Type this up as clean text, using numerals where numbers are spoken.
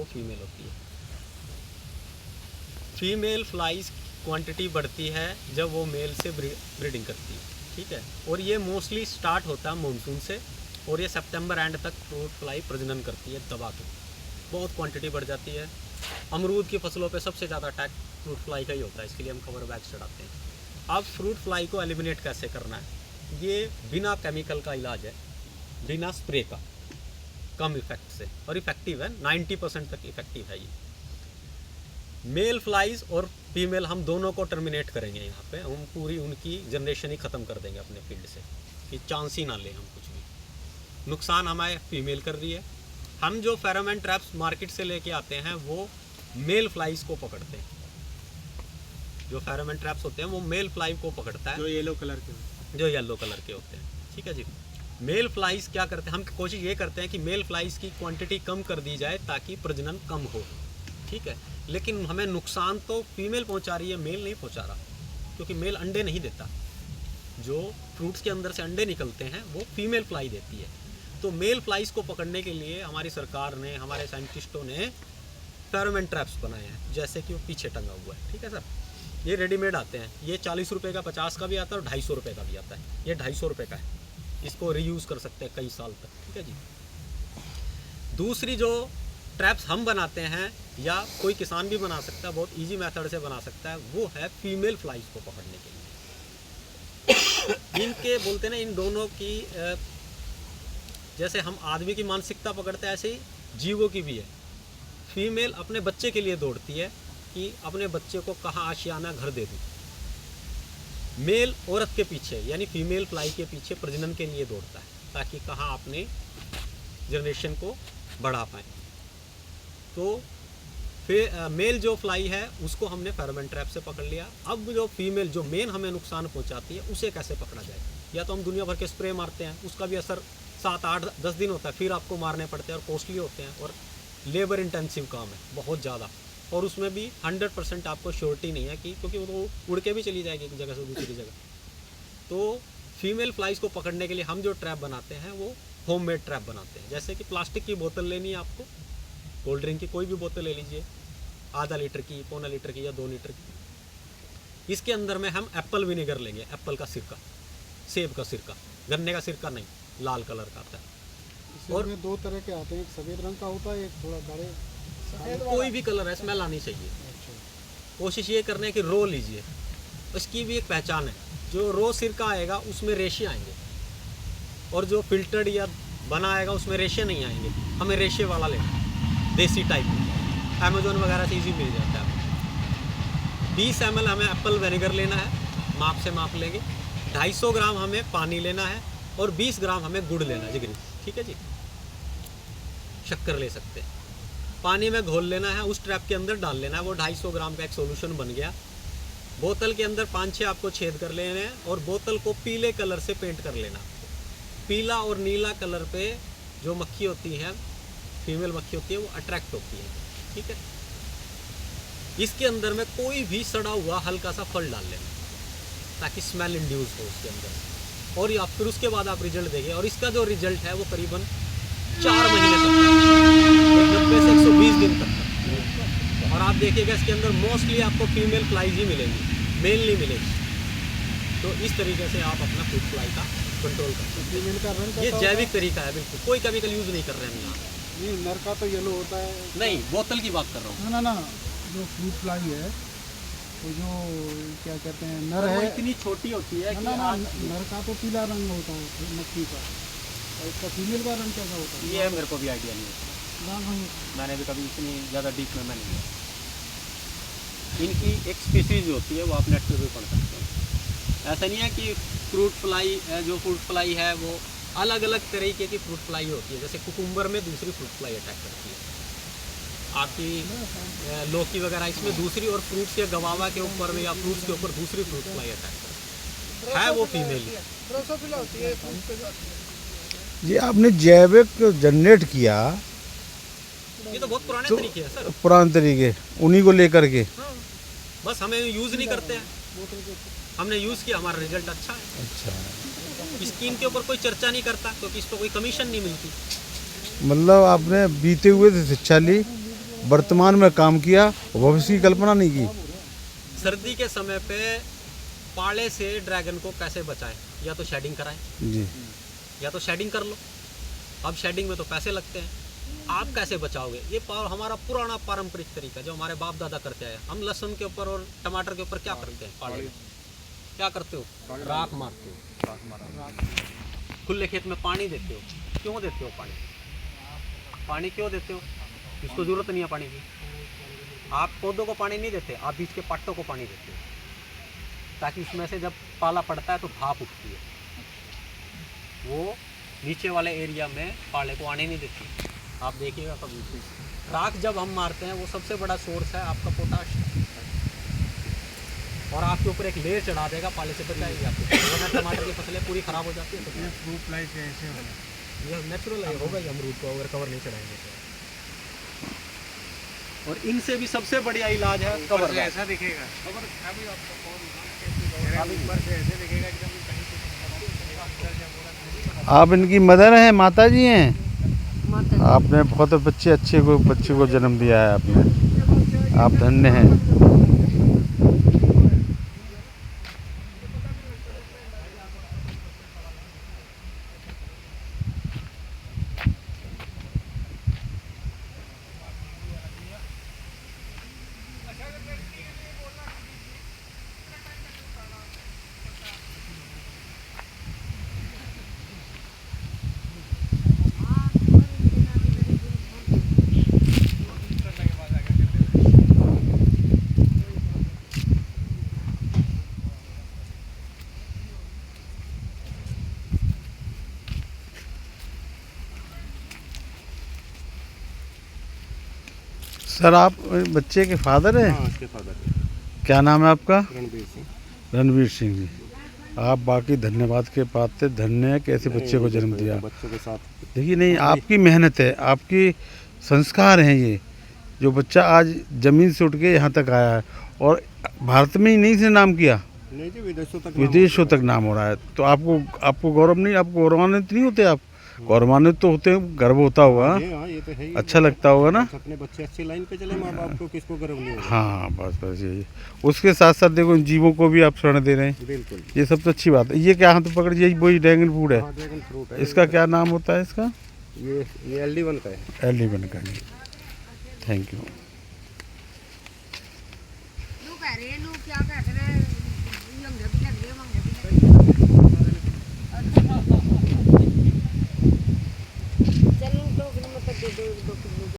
वो फीमेल होती है। फीमेल फ्लाइज क्वांटिटी बढ़ती है जब वो मेल से ब्रीडिंग करती है, ठीक है। और ये मोस्टली स्टार्ट होता है मानसून से, और ये सितंबर एंड तक फ्रूट फ्लाई प्रजनन करती है दबा के, बहुत क्वांटिटी बढ़ जाती है। अमरूद की फसलों पे सबसे ज़्यादा अटैक फ्रूट फ्लाई का ही होता है, इसके लिए हम कवर बैग चढ़ाते हैं। अब फ्रूट फ्लाई को एलिमिनेट कैसे करना है, ये बिना केमिकल का इलाज है, बिना स्प्रे का, कम इफेक्ट से, और इफेक्टिव है, 90% तक इफेक्टिव है ये। मेल फ्लाइज और फीमेल हम दोनों को टर्मिनेट करेंगे यहाँ पे, हम पूरी उनकी जनरेशन ही ख़त्म कर देंगे अपने फील्ड से, कि चांस ही ना लें हम कुछ भी। नुकसान हमारे फीमेल कर रही है। हम जो फेरोमोन ट्रैप्स मार्केट से लेके आते हैं वो मेल फ्लाइज को पकड़ते हैं। जो फेरोमोन ट्रैप्स होते हैं वो मेल फ्लाई को पकड़ता है, जो येलो कलर के होते हैं, ठीक है जी। मेल फ्लाइज क्या करते हैं, हम कोशिश ये करते हैं कि मेल फ्लाइज की क्वांटिटी कम कर दी जाए ताकि प्रजनन कम हो, ठीक है। लेकिन हमें नुकसान तो फीमेल पहुंचा रही है, मेल नहीं पहुंचा रहा, क्योंकि मेल अंडे नहीं देता। जो फ्रूट्स के अंदर से अंडे निकलते हैं वो फीमेल फ्लाई देती है। तो मेल फ्लाइज को पकड़ने के लिए हमारी सरकार ने, हमारे साइंटिस्टों ने फेरोमोन ट्रैप्स बनाए हैं, जैसे कि वो पीछे टंगा हुआ है, ठीक है सर। ये रेडीमेड आते हैं, ये 40 रुपये का, 50 का भी आता है और 250 रुपये का भी आता है। ये 250 रुपये का है, इसको रीयूज़ कर सकते हैं कई साल तक, ठीक है जी। दूसरी जो ट्रैप्स हम बनाते हैं या कोई किसान भी बना सकता है, बहुत इजी मेथड से बना सकता है, वो है फीमेल फ्लाइज को पकड़ने के लिए। इनके बोलते हैं ना, इन दोनों की जैसे हम आदमी की मानसिकता पकड़ते हैं, ऐसे ही जीवों की भी है। फीमेल अपने बच्चे के लिए दौड़ती है कि अपने बच्चे को कहाँ आशियाना घर दे दूँ। मेल औरत के पीछे यानी फीमेल फ्लाई के पीछे प्रजनन के लिए दौड़ता है, ताकि कहाँ अपने जनरेशन को बढ़ा पाए। तो फिर मेल जो फ्लाई है उसको हमने फेरोमोन ट्रैप से पकड़ लिया। अब जो फीमेल, जो मेन हमें नुकसान पहुंचाती है, उसे कैसे पकड़ा जाए। या तो हम दुनिया भर के स्प्रे मारते हैं, उसका भी असर 7, 8, 10 दिन होता है, फिर आपको मारने पड़ते हैं और कॉस्टली होते हैं और लेबर इंटेंसिव काम है बहुत ज़्यादा, और उसमें भी 100% आपको श्योरिटी नहीं है कि, क्योंकि वो उड़ के भी चली जाएगी एक जगह से दूसरी जगह। तो फीमेल फ्लाइज को पकड़ने के लिए हम जो ट्रैप बनाते हैं वो होममेड ट्रैप बनाते हैं। जैसे कि प्लास्टिक की बोतल लेनी है आपको, कोल्ड ड्रिंक की कोई भी बोतल ले लीजिए, आधा लीटर की, पौना लीटर की या 2 लीटर की। इसके अंदर में हम एप्पल विनेगर लेंगे, एप्पल का सिरका, सेब का सिरका, गन्ने का सिरका नहीं, लाल कलर का आता है। और 2 तरह के आते हैं, एक सफ़ेद रंग का होता है, एक थोड़ा बड़े, कोई भी कलर है, स्मेल आनी चाहिए। कोशिश ये करने है कि रो लीजिए, उसकी भी एक पहचान है। जो रो सिरका आएगा उसमें रेशे आएंगे, और जो फिल्टर्ड या बना आएगा उसमें रेशे नहीं आएंगे। हमें रेशे वाला लेना है, देसी टाइप, अमेजोन वगैरह से इजी मिल जाता है। 20 ml हमें एप्पल विनेगर लेना है, माप से माप लेंगे। 250 ग्राम हमें पानी लेना है और 20 ग्राम हमें गुड़ लेना है जिगरी, ठीक है जी। शक्कर ले सकते हैं। पानी में घोल लेना है, उस ट्रैप के अंदर डाल लेना है, वो 250 ग्राम का एक सोल्यूशन बन गया। बोतल के अंदर 5-6 आपको छेद कर लेने हैं और बोतल को पीले कलर से पेंट कर लेना। पीला और नीला कलर पे जो मक्खी होती है, फीमेल मक्खी होती है, वो अट्रैक्ट होती है, ठीक है। इसके अंदर में कोई भी सड़ा हुआ हल्का सा फल डाल लेना ताकि स्मेल इंड्यूस हो उसके अंदर, और या फिर उसके बाद आप रिजल्ट देंगे। और इसका जो रिजल्ट है वो करीबन 4 महीने तक का, 90 से 120 दिन तक का। और आप देखिएगा इसके अंदर मोस्टली आपको फीमेल फ्लाइज ही मिलेंगी, मेल नहीं मिलेगी। तो इस तरीके से आप अपना फ्रूट फ्लाई का कंट्रोल कर सकते हैं। ये जैविक तरीका है, बिल्कुल कोई केमिकल यूज़ नहीं कर रहे हैं हम यहाँ। नहीं, नर का तो येलो होता है। नहीं, बोतल की बात कर रहा हूँ। ना, जो फ्रूट फ्लाई है, तो जो क्या कहते हैं, नर है, इतनी छोटी होती है कि नर का तो पीला रंग होता है मक्खी का, और इसका फीमेल का रंग कैसा होता है, ये मेरे को भी आइडिया नहीं है, मैंने भी कभी इतनी ज़्यादा डीप में नहीं है। इनकी एक स्पीसीज होती है, वो आप नेट पर भी पढ़ सकते हैं। ऐसा नहीं है कि फ्रूट फ्लाई, जो फ्रूट फ्लाई है वो अलग अलग तरीके की फ्रूट फ्लाई होती है। जैसे कुकुम्बर में दूसरी फ्रूट फ्लाई अटैक करती है, आपकी लौकी वगैरह इसमें दूसरी, और फ्रूट्स के गवावा के ऊपर में या फ्रूट्स के ऊपर दूसरी फ्रूट फ्लाई अटैक करती है वो फीमेल जी। आपने जैविक जनरेट किया, ये तो बहुत पुराने तरीके हैं सर, पुराने तरीके, उन्हीं को लेकर के। हाँ, बस हमें यूज़ नहीं करते हैं, हमने यूज़ किया, हमारा रिजल्ट अच्छा है। अच्छा, स्कीम के ऊपर कोई चर्चा नहीं करता क्योंकि इस पर कोई कमीशन नहीं मिलती। मतलब आपने बीते हुए से शिक्षा ली वर्तमान में काम किया, भविष्य की कल्पना नहीं की। सर्दी के समय पे पाले से ड्रैगन को कैसे बचाएं? या तो शेडिंग कराएं, जी या तो शेडिंग कर लो। अब शेडिंग में तो पैसे लगते हैं, आप कैसे बचाओगे? ये हमारा पुराना पारंपरिक तरीका जो हमारे बाप दादा करते आए। हम लहसुन के ऊपर और टमाटर के ऊपर क्या करते हैं? पाले में क्या करते हो? राख मारते हो। खुले खेत में पानी देते हो। क्यों देते हो पानी? पानी क्यों देते हो? इसको जरूरत नहीं है पानी की। आप पौधों को पानी नहीं देते, आप बीच के पट्टों को पानी देते हो, ताकि उसमें से जब पाला पड़ता है तो भाप उठती है, वो नीचे वाले एरिया में पाले को आने नहीं देती। आप देखिएगा कभी राख जब हम मारते हैं वो सबसे बड़ा सोर्स है आपका पोटाश, और आपके ऊपर एक लेयर चढ़ा देगा, पाले से बचाएगी आपको। वरना टमाटर की फसलें पूरी खराब हो जाती है। तो फ्रूट लाइक ऐसे होगा, ये नेचुरल होगा ही अमरूद को अगर कवर नहीं चढ़ाएंगे तो। और इनसे भी सबसे बढ़िया इलाज है कवर। ऐसा दिखेगा कवर, अभी आपको ऊपर से ऐसे दिखेगा एकदम कहीं से। आप इनकी मदर हैं, माता जी हैं? आपने बहुत बच्चे को जन्म दिया है आपने, आप धन्य हैं। सर आप बच्चे के फादर हैं? हाँ, उसके फादर हैं। क्या नाम है आपका? रणबीर सिंह। रणवीर सिंह जी, आप बाकी धन्यवाद के पात्र, धन्य है कि ऐसे बच्चे को जन्म दिया। बच्चों के साथ देखिए नहीं, आपकी मेहनत है, आपकी संस्कार हैं ये, जो बच्चा आज ज़मीन से उठ के यहाँ तक आया है और भारत में ही नहीं इसने नाम किया, नहीं जी, विदेशों तक नाम हो रहा है। तो आपको गौरव नहीं, आपको गौरवान्वित नहीं होते? आप गौरवान्वित तो होते हैं, गर्व होता होगा। हाँ, ये तो है ही। अच्छा लगता होगा ना? अपने बच्चे अच्छी लाइन पे चले, माँ बाप को किसको गर्व नहीं होगा। हाँ बस यही। उसके साथ साथ देखो इन जीवों को भी आप शरण दे रहे हैं, बिल्कुल। ये सब तो अच्छी बात है। ये क्या हाथ पकड़, यही वही ड्रैगन फ्रूट है? हाँ, ड्रैगन फ्रूट है। इसका क्या नाम होता है इसका? ये LD1 का है। LD1 का। Thank you. क्या कह रहे चलो 2 किलो मतलब दे दो 2 किलो।